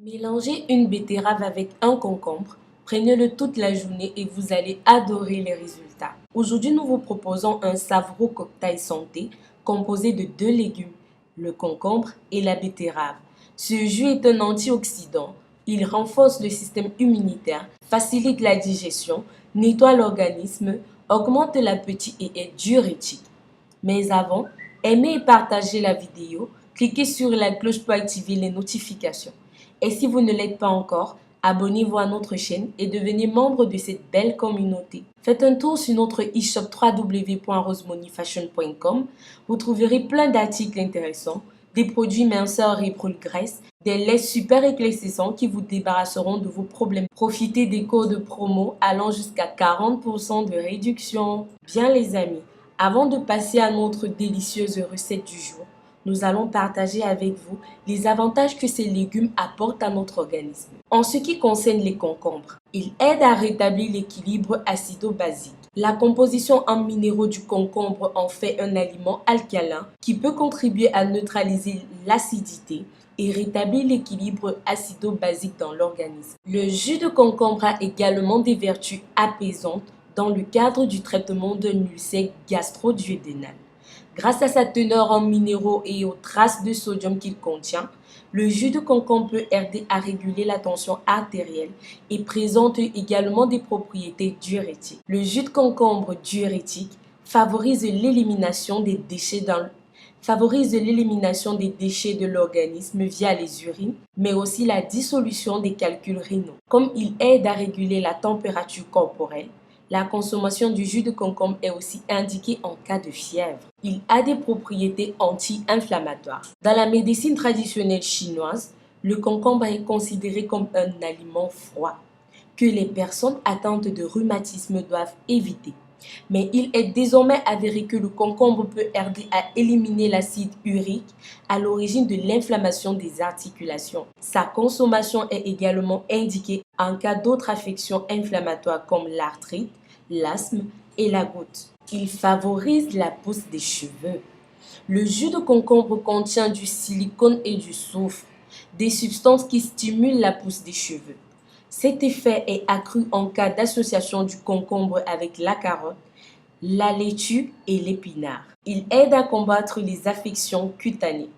Mélangez une betterave avec un concombre, prenez-le toute la journée et vous allez adorer les résultats. Aujourd'hui, nous vous proposons un savoureux cocktail santé composé de deux légumes, le concombre et la betterave. Ce jus est un antioxydant, il renforce le système immunitaire, facilite la digestion, nettoie l'organisme, augmente l'appétit et est diurétique. Mais avant, aimez et partagez la vidéo, cliquez sur la cloche pour activer les notifications. Et si vous ne l'êtes pas encore, abonnez-vous à notre chaîne et devenez membre de cette belle communauté. Faites un tour sur notre e-shop www.rosemoneyfashion.com. Vous trouverez plein d'articles intéressants, des produits minceurs et brûle-graisse, des laits super éclaircissants qui vous débarrasseront de vos problèmes. Profitez des codes promo allant jusqu'à 40% de réduction. Bien les amis, avant de passer à notre délicieuse recette du jour, nous allons partager avec vous les avantages que ces légumes apportent à notre organisme. En ce qui concerne les concombres, ils aident à rétablir l'équilibre acido-basique. La composition en minéraux du concombre en fait un aliment alcalin qui peut contribuer à neutraliser l'acidité et rétablir l'équilibre acido-basique dans l'organisme. Le jus de concombre a également des vertus apaisantes dans le cadre du traitement d'un ulcère gastro-duodénal. Grâce à sa teneur en minéraux et aux traces de sodium qu'il contient, le jus de concombre peut aider à réguler la tension artérielle et présente également des propriétés diurétiques. Le jus de concombre diurétique favorise l'élimination des déchets de l'organisme via les urines, mais aussi la dissolution des calculs rénaux. Comme il aide à réguler la température corporelle, la consommation du jus de concombre est aussi indiquée en cas de fièvre. Il a des propriétés anti-inflammatoires. Dans la médecine traditionnelle chinoise, le concombre est considéré comme un aliment froid que les personnes atteintes de rhumatisme doivent éviter. Mais il est désormais avéré que le concombre peut aider à éliminer l'acide urique à l'origine de l'inflammation des articulations. Sa consommation est également indiquée en cas d'autres affections inflammatoires comme l'arthrite, l'asthme et la goutte. Il favorise la pousse des cheveux. Le jus de concombre contient du silicone et du soufre, des substances qui stimulent la pousse des cheveux. Cet effet est accru en cas d'association du concombre avec la carotte, la laitue et l'épinard. Il aide à combattre les affections cutanées.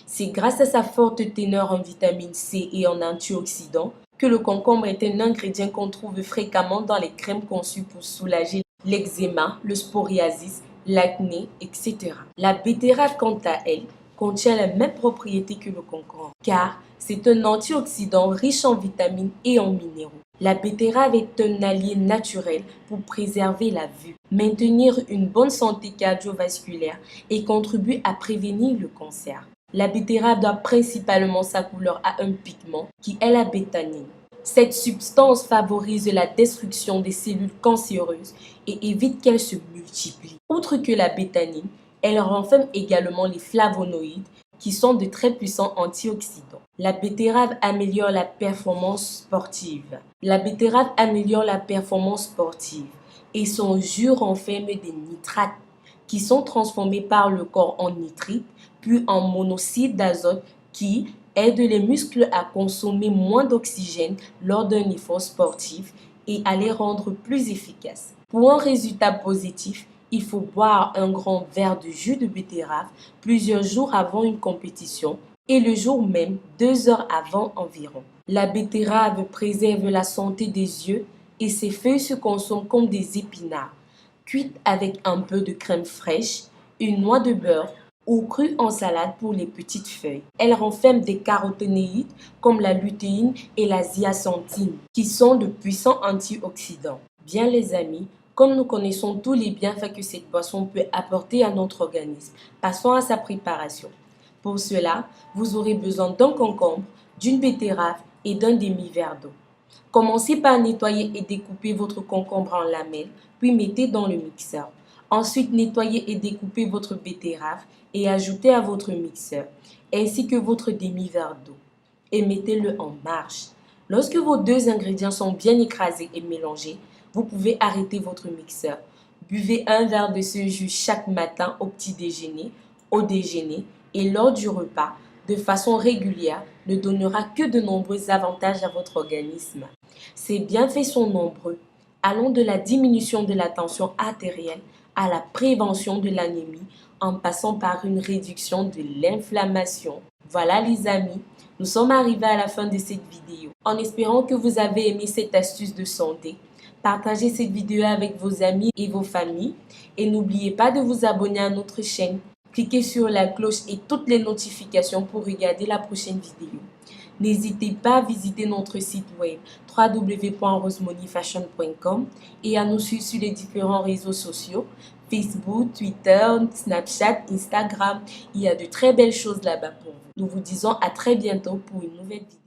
C'est grâce à sa forte teneur en vitamine C et en antioxydants que le concombre est un ingrédient qu'on trouve fréquemment dans les crèmes conçues pour soulager l'eczéma, le psoriasis, l'acné, etc. La betterave, quant à elle, contient les mêmes propriétés que le concombre, car c'est un antioxydant riche en vitamines et en minéraux. La betterave est un allié naturel pour préserver la vue, maintenir une bonne santé cardiovasculaire et contribuer à prévenir le cancer. La betterave doit principalement sa couleur à un pigment qui est la bétanine. Cette substance favorise la destruction des cellules cancéreuses et évite qu'elles se multiplient. Outre que la bétanine, elle renferme également les flavonoïdes qui sont de très puissants antioxydants. La betterave améliore la performance sportive. Et son jus renferme des nitrates qui sont transformés par le corps en nitrite puis en monoxyde d'azote qui aide les muscles à consommer moins d'oxygène lors d'un effort sportif et à les rendre plus efficaces. Pour un résultat positif, il faut boire un grand verre de jus de betterave plusieurs jours avant une compétition et le jour même 2 heures avant environ. La betterave préserve la santé des yeux et ses feuilles se consomment comme des épinards, cuites avec un peu de crème fraîche, une noix de beurre ou crues en salade pour les petites feuilles. Elles renferment des caroténoïdes comme la lutéine et la zeaxanthine qui sont de puissants antioxydants. Bien les amis, comme nous connaissons tous les bienfaits que cette boisson peut apporter à notre organisme, passons à sa préparation. Pour cela, vous aurez besoin d'un concombre, d'une betterave et d'un demi-verre d'eau. Commencez par nettoyer et découper votre concombre en lamelles, puis mettez dans le mixeur. Ensuite, nettoyez et découpez votre betterave et ajoutez à votre mixeur, ainsi que votre demi-verre d'eau, et mettez-le en marche. Lorsque vos deux ingrédients sont bien écrasés et mélangés, vous pouvez arrêter votre mixeur. Buvez un verre de ce jus chaque matin au petit déjeuner, au déjeuner et lors du repas de façon régulière ne donnera que de nombreux avantages à votre organisme. Ces bienfaits sont nombreux, allant de la diminution de la tension artérielle à la prévention de l'anémie, en passant par une réduction de l'inflammation. Voilà les amis, nous sommes arrivés à la fin de cette vidéo. En espérant que vous avez aimé cette astuce de santé, partagez cette vidéo avec vos amis et vos familles et n'oubliez pas de vous abonner à notre chaîne. Cliquez sur la cloche et toutes les notifications pour regarder la prochaine vidéo. N'hésitez pas à visiter notre site web www.rosemoneyfashion.com et à nous suivre sur les différents réseaux sociaux, Facebook, Twitter, Snapchat, Instagram. Il y a de très belles choses là-bas pour vous. Nous vous disons à très bientôt pour une nouvelle vidéo.